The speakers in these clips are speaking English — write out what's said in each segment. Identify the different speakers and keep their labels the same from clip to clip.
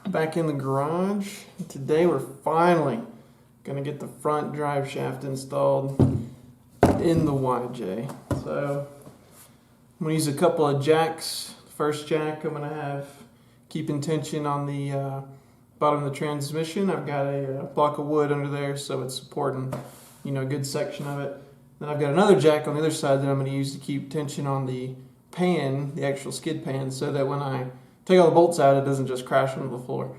Speaker 1: Back in the garage. Today we're finally gonna get the front drive shaft installed in the YJ. So I'm gonna use a couple of jacks. First jack I'm gonna have keeping tension on the bottom of the transmission. I've got a block of wood under there, so it's supporting, a good section of it. Then I've got another jack on the other side that I'm gonna use to keep tension on the pan, the actual skid pan, so that when I take all the bolts out, it doesn't just crash onto the floor.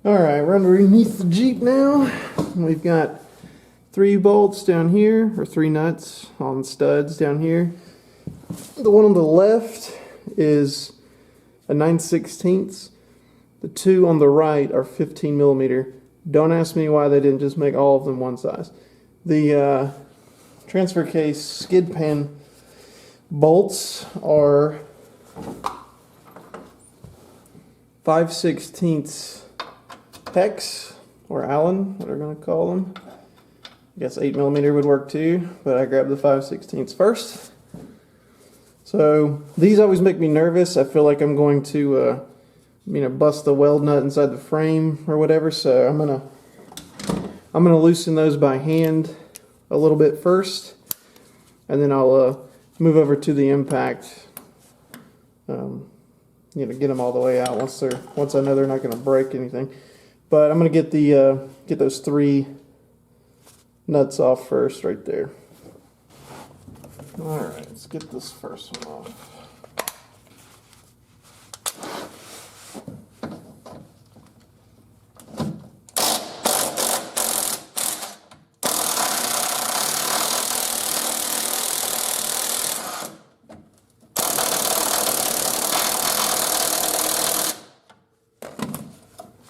Speaker 1: Alright, we're underneath the Jeep now. We've got 3 bolts down here, or 3 nuts on studs down here. The one on the left is a 9/16. The 2 on the right are 15 millimeter. Don't ask me why they didn't just make all of them one size. The transfer case skid pan bolts are 5/16 hex or Allen, what they're going to call them. I guess 8 millimeter would work too, but I grabbed the 5/16 first. So these always make me nervous. I feel like I'm going to, bust the weld nut inside the frame or whatever. So I'm gonna loosen those by hand a little bit first, and then I'll move over to the impact. Get them all the way out once I know they're not going to break anything. But I'm going to get those 3 nuts off first, right there. All right, let's get this first one off.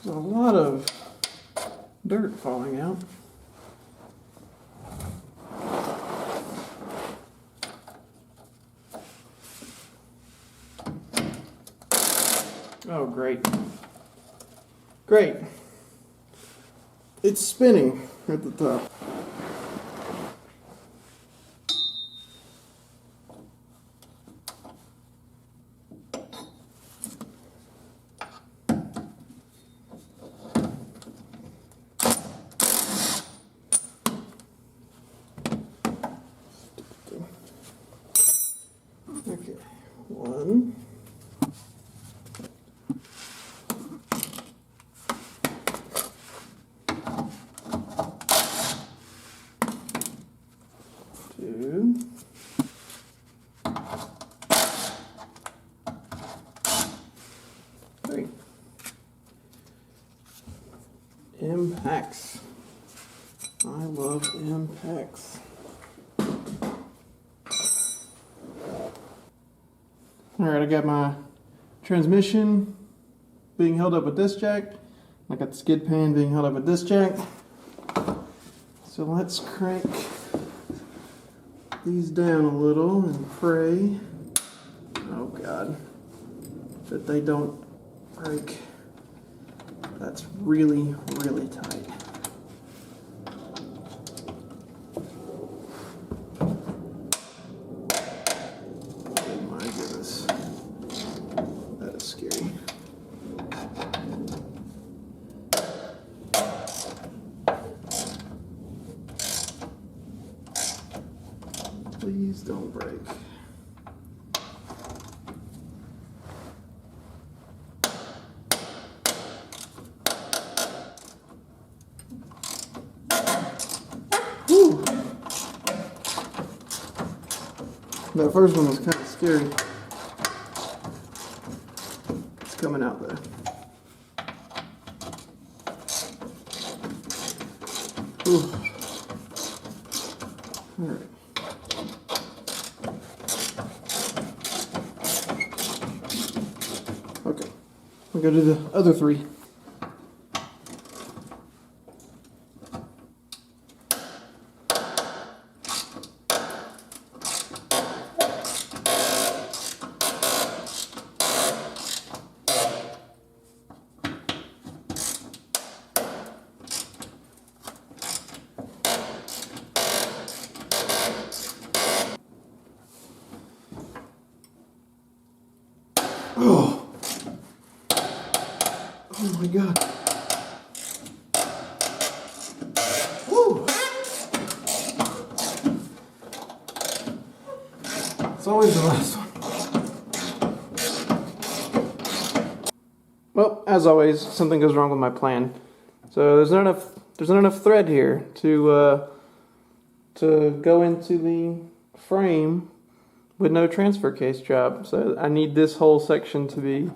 Speaker 1: There's a lot of dirt falling out. Oh, great. Great. It's spinning at the top. Okay, 1. 2. 3. Impacts. I love impacts. Alright, I got my transmission being held up with this jack. I got the skid pan being held up with this jack. So let's crank these down a little and pray, oh God, that they don't break. That's really, really tight. Scary. Please don't break. Whew. That first one was kind of scary. Coming out there. Ooh. All right. Okay. We'll go to the other 3. Oh. Oh my God. Woo! It's always the last one. Well, as always, something goes wrong with my plan. So there's not enough thread here to go into the frame with no transfer case job. So I need this whole section to be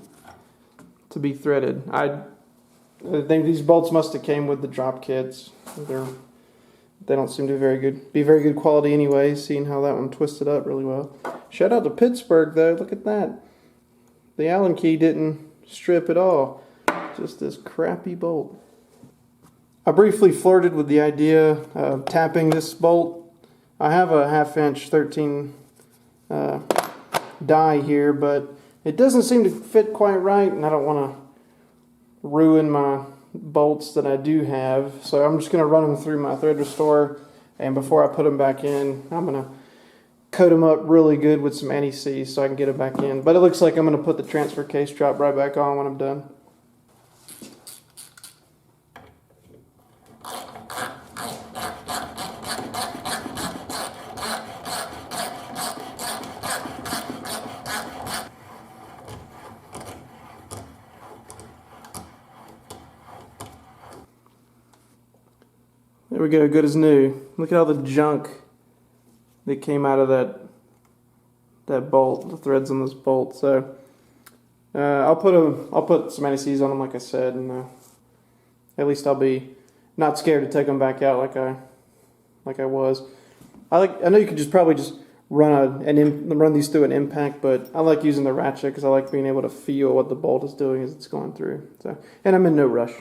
Speaker 1: threaded. I think these bolts must have came with the drop kits. They don't seem to be very good quality anyway, seeing how that one twisted up really well. Shout out to Pittsburgh though, look at that. The Allen key didn't strip at all. Just this crappy bolt. I briefly flirted with the idea of tapping this bolt. I have a 1/2 inch 13 die here, but it doesn't seem to fit quite right, and I don't want to ruin my bolts that I do have, so I'm just going to run them through my thread restorer, and before I put them back in, I'm going to coat them up really good with some anti-seize so I can get it back in. But it looks like I'm going to put the transfer case drop right back on when I'm done. There we go, good as new. Look at all the junk that came out of that bolt, the threads on this bolt. So I'll put some anti-seize on them, like I said, and at least I'll be not scared to take them back out like I was. I know you could probably just run these through an impact, but I like using the ratchet because I like being able to feel what the bolt is doing as it's going through. So, and I'm in no rush.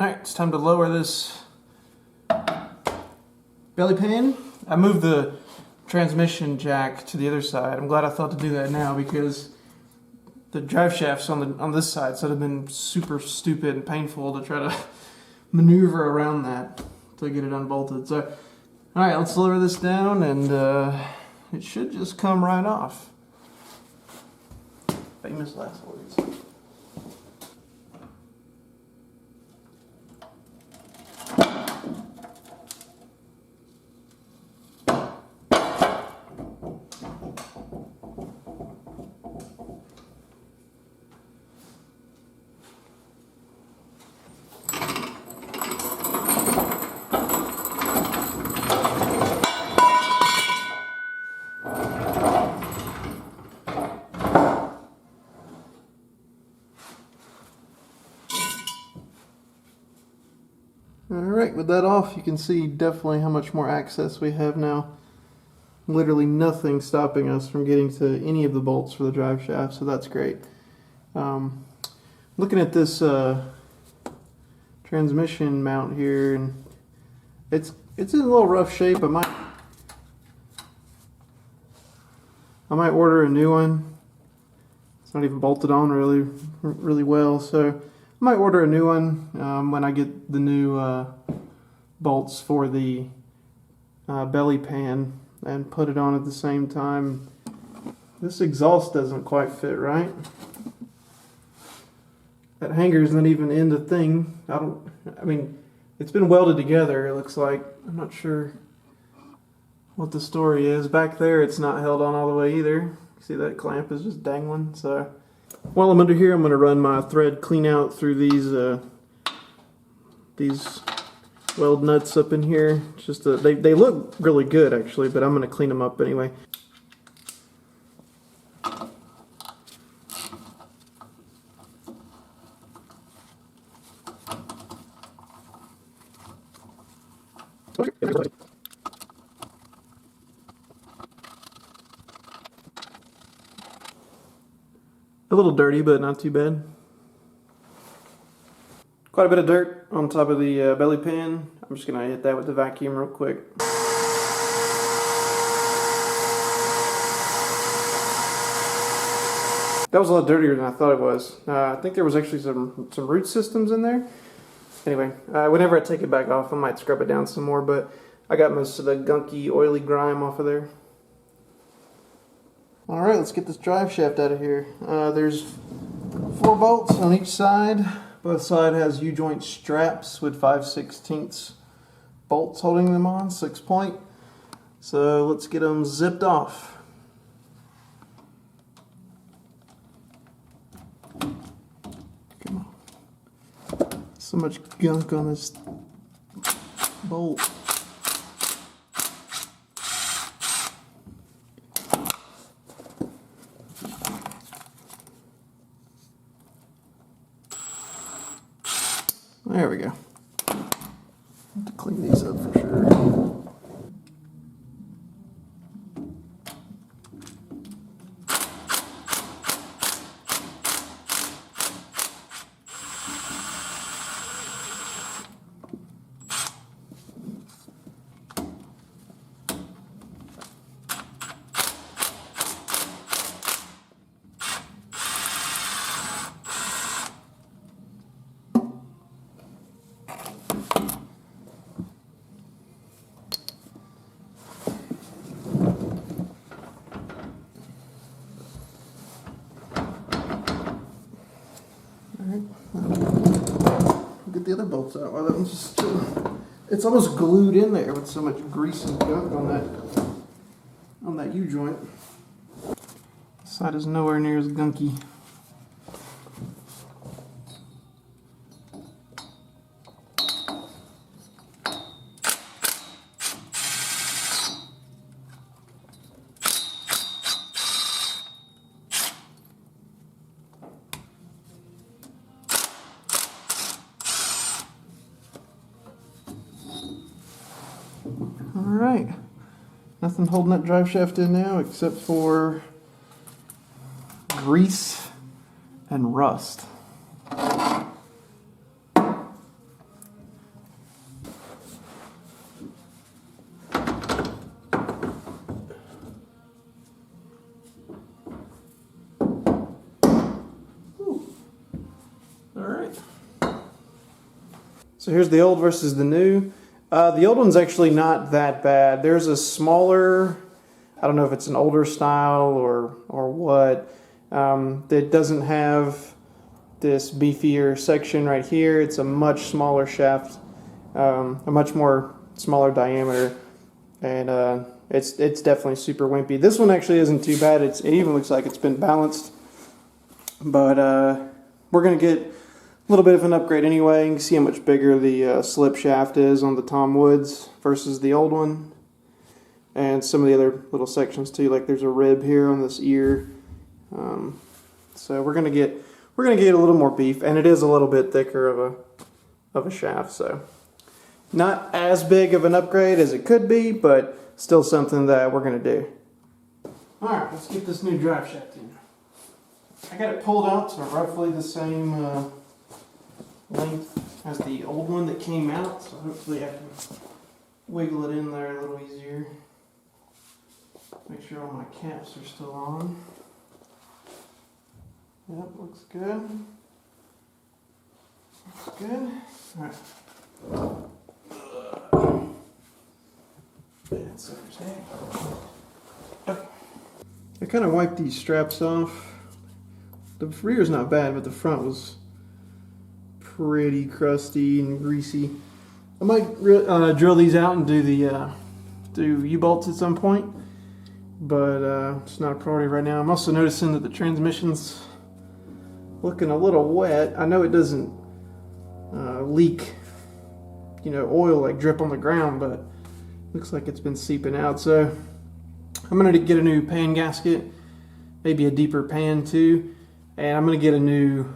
Speaker 1: Alright, it's time to lower this belly pan. I moved the transmission jack to the other side. I'm glad I thought to do that now because the drive shaft's on this side, so it would have been super stupid and painful to try to maneuver around that to get it unbolted. So, alright, let's lower this down and it should just come right off. Famous last words. Alright, with that off, you can see definitely how much more access we have now. Literally nothing stopping us from getting to any of the bolts for the drive shaft, so that's great. Looking at this transmission mount here, and it's in a little rough shape. I might order a new one. It's not even bolted on really well, so I might order a new one when I get the new bolts for the belly pan and put it on at the same time. This exhaust doesn't quite fit right. That hanger's not even in the thing. I mean, it's been welded together, it looks like. I'm not sure what the story is. Back there, it's not held on all the way either. See that clamp is just dangling, so While I'm under here, I'm going to run my thread clean out through these weld nuts up in here. Just they look really good actually, but I'm going to clean them up anyway. A little dirty, but not too bad. Quite a bit of dirt on top of the belly pan. I'm just going to hit that with the vacuum real quick. That was a lot dirtier than I thought it was. I think there was actually some root systems in there. Anyway, whenever I take it back off, I might scrub it down some more, but I got most of the gunky, oily grime off of there. Alright, let's get this drive shaft out of here. There's 4 bolts on each side. Both sides has U-joint straps with 5/16 bolts holding them on, 6-point. So let's get them zipped off. Come on. So much gunk on this bolt. There we go. Have to clean these up for sure. Get the other bolts out while that one's just still. It's almost glued in there with so much grease and gunk on that U-joint. This side is nowhere near as gunky. Alright, nothing holding that drive shaft in now except for grease and rust. Alright, so here's the old versus the new. The old one's actually not that bad. There's a smaller, I don't know if it's an older style or what, that doesn't have this beefier section right here. It's a much smaller shaft, a much more smaller diameter, and it's definitely super wimpy. This one actually isn't too bad. It even looks like it's been balanced, but we're going to get a little bit of an upgrade anyway. You can see how much bigger the slip shaft is on the Tom Woods versus the old one, and some of the other little sections too. Like there's a rib here on this ear, so we're gonna get a little more beef, and it is a little bit thicker of a shaft. So not as big of an upgrade as it could be, but still something that we're gonna do. All right, let's get this new drive shaft in. I got it pulled out to roughly the same length as the old one that came out, so hopefully I can wiggle it in there a little easier. Make sure all my caps are still on. Yep, looks good. Looks good. Alright. Okay. I kind of wiped these straps off. The rear's not bad, but the front was pretty crusty and greasy. I might drill these out and do the U-bolts at some point, but it's not a priority right now. I'm also noticing that the transmission's looking a little wet. I know it doesn't leak, you know, oil like drip on the ground, but looks like it's been seeping out. So I'm gonna get a new pan gasket, maybe a deeper pan too, and I'm gonna get a new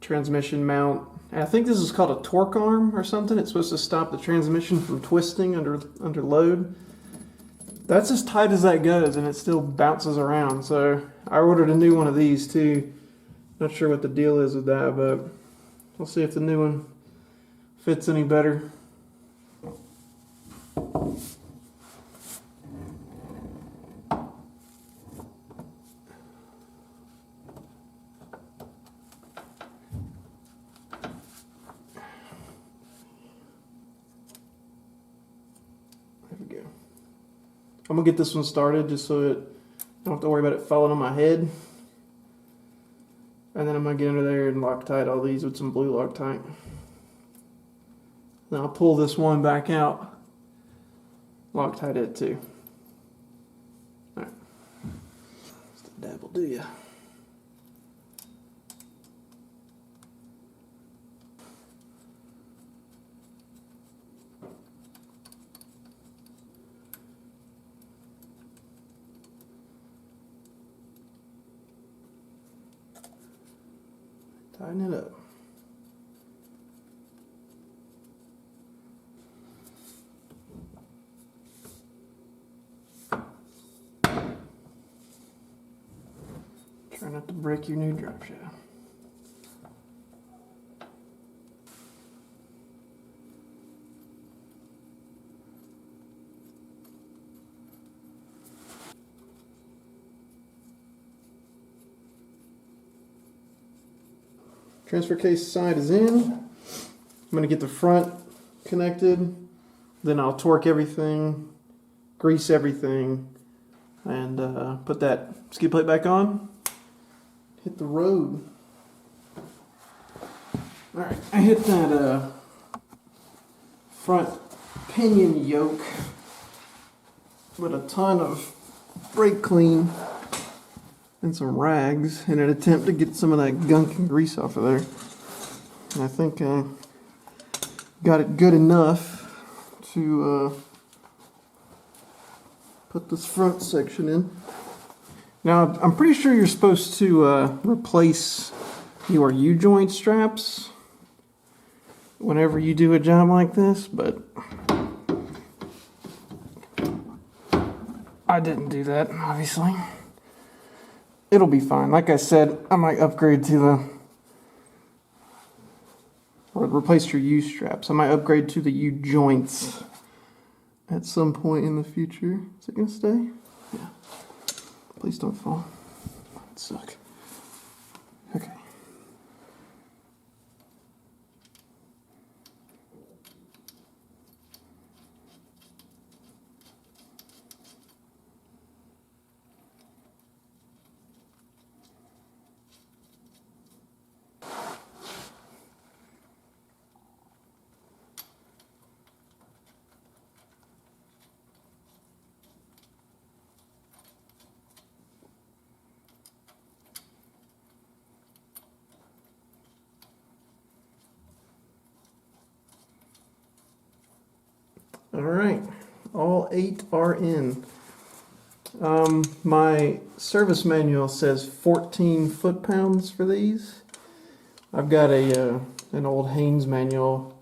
Speaker 1: transmission mount. And I think this is called a torque arm or something. It's supposed to stop the transmission from twisting under load. That's as tight as that goes, and it still bounces around. So I ordered a new one of these too. Not sure what the deal is with that, but we'll see if the new one fits any better. I'm gonna get this one started just so that I don't have to worry about it falling on my head. And then I'm gonna get under there and Loctite all these with some blue Loctite. Then I'll pull this one back out, Loctite it too. Alright. Just a dab will do ya. Tighten it up. Try not to break your new drop shaft. Transfer case side is in. I'm going to get the front connected, then I'll torque everything, grease everything, and put that skid plate back on. Hit the road. Alright, I hit that front pinion yoke with a ton of brake clean and some rags in an attempt to get some of that gunk and grease off of there. And I think I got it good enough to put this front section in. Now, I'm pretty sure you're supposed to replace your U-joint straps whenever you do a job like this, but I didn't do that, obviously. It'll be fine. Like I said, I might upgrade to or replace your U-straps. I might upgrade to the U-joints at some point in the future. Is it gonna stay? Yeah. Please don't fall. That'd suck. Okay. All right, all 8 are in. My service manual says 14 foot-pounds for these. I've got an old Haynes manual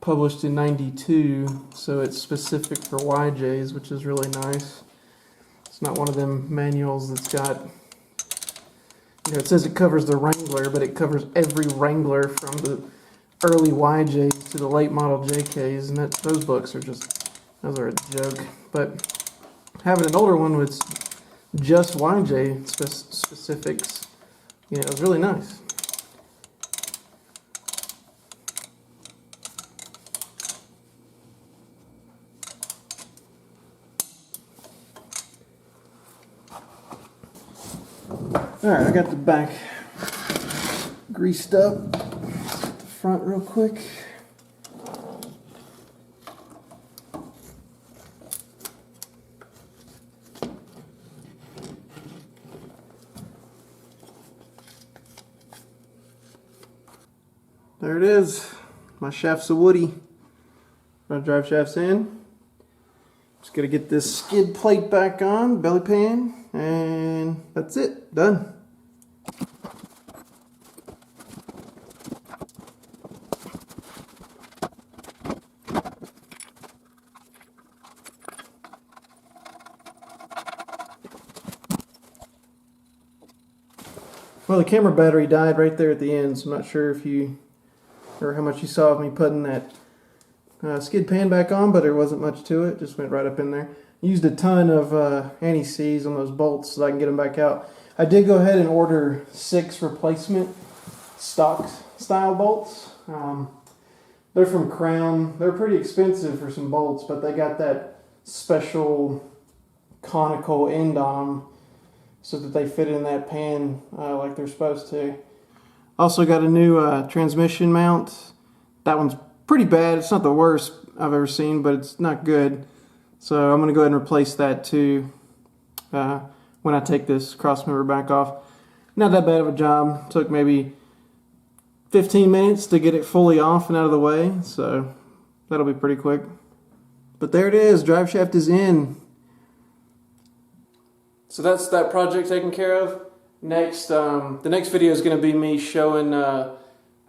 Speaker 1: published in '92, so it's specific for YJs, which is really nice. It's not one of them manuals that's got, you know, it says it covers the Wrangler, but it covers every Wrangler from the early YJs to the late model JKs, and those books are just, those are a joke. But having an older one with just YJ specifics, you know, it was really nice. Alright, I got the back greased up. The front real quick. there it is. My shafts are woody. My drive shafts in. Just gotta get this skid plate back on, belly pan, and that's it. Done. Well, the camera battery died right there at the end, so I'm not sure if you, or how much you saw of me putting that skid pan back on, but there wasn't much to it. Just went right up in there. Used a ton of anti-seize on those bolts so I can get them back out. I did go ahead and order 6 replacement stock style bolts. They're from Crown. They're pretty expensive for some bolts, but they got that special conical end on them so that they fit in that pan like they're supposed to. Also got a new transmission mount. That one's pretty bad. It's not the worst I've ever seen, but it's not good. So I'm going to go ahead and replace that too when I take this cross member back off. Not that bad of a job. Took maybe 15 minutes to get it fully off and out of the way, so that'll be pretty quick. But there it is. Drive shaft is in. So that's that project taken care of. Next, the next video is going to be me showing how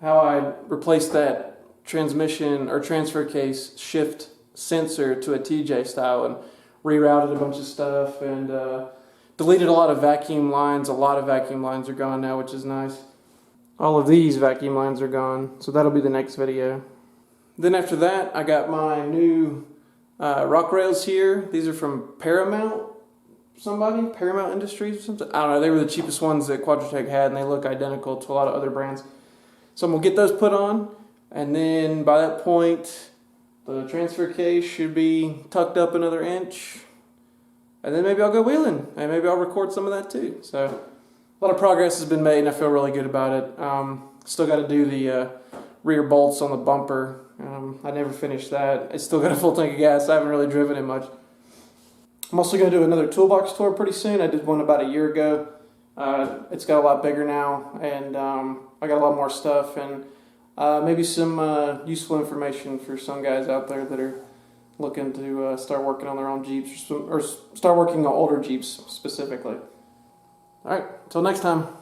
Speaker 1: I replaced that transmission or transfer case shift sensor to a TJ style and rerouted a bunch of stuff and deleted a lot of vacuum lines. A lot of vacuum lines are gone now, which is nice. All of these vacuum lines are gone, so that'll be the next video. Then after that, I got my new rock rails here. These are from Paramount Industries or something. I don't know, they were the cheapest ones that Quadratech had and they look identical to a lot of other brands. So I'm going to get those put on, and then by that point the transfer case should be tucked up another inch, and then maybe I'll go wheeling and maybe I'll record some of that too. So a lot of progress has been made and I feel really good about it. Still got to do the rear bolts on the bumper. I never finished that. I still got a full tank of gas. I haven't really driven it much. I'm also going to do another toolbox tour pretty soon. I did one about a year ago. It's got a lot bigger now, and I got a lot more stuff, and maybe some useful information for some guys out there that are looking to start working on their own Jeeps or start working on older Jeeps specifically. All right, until next time.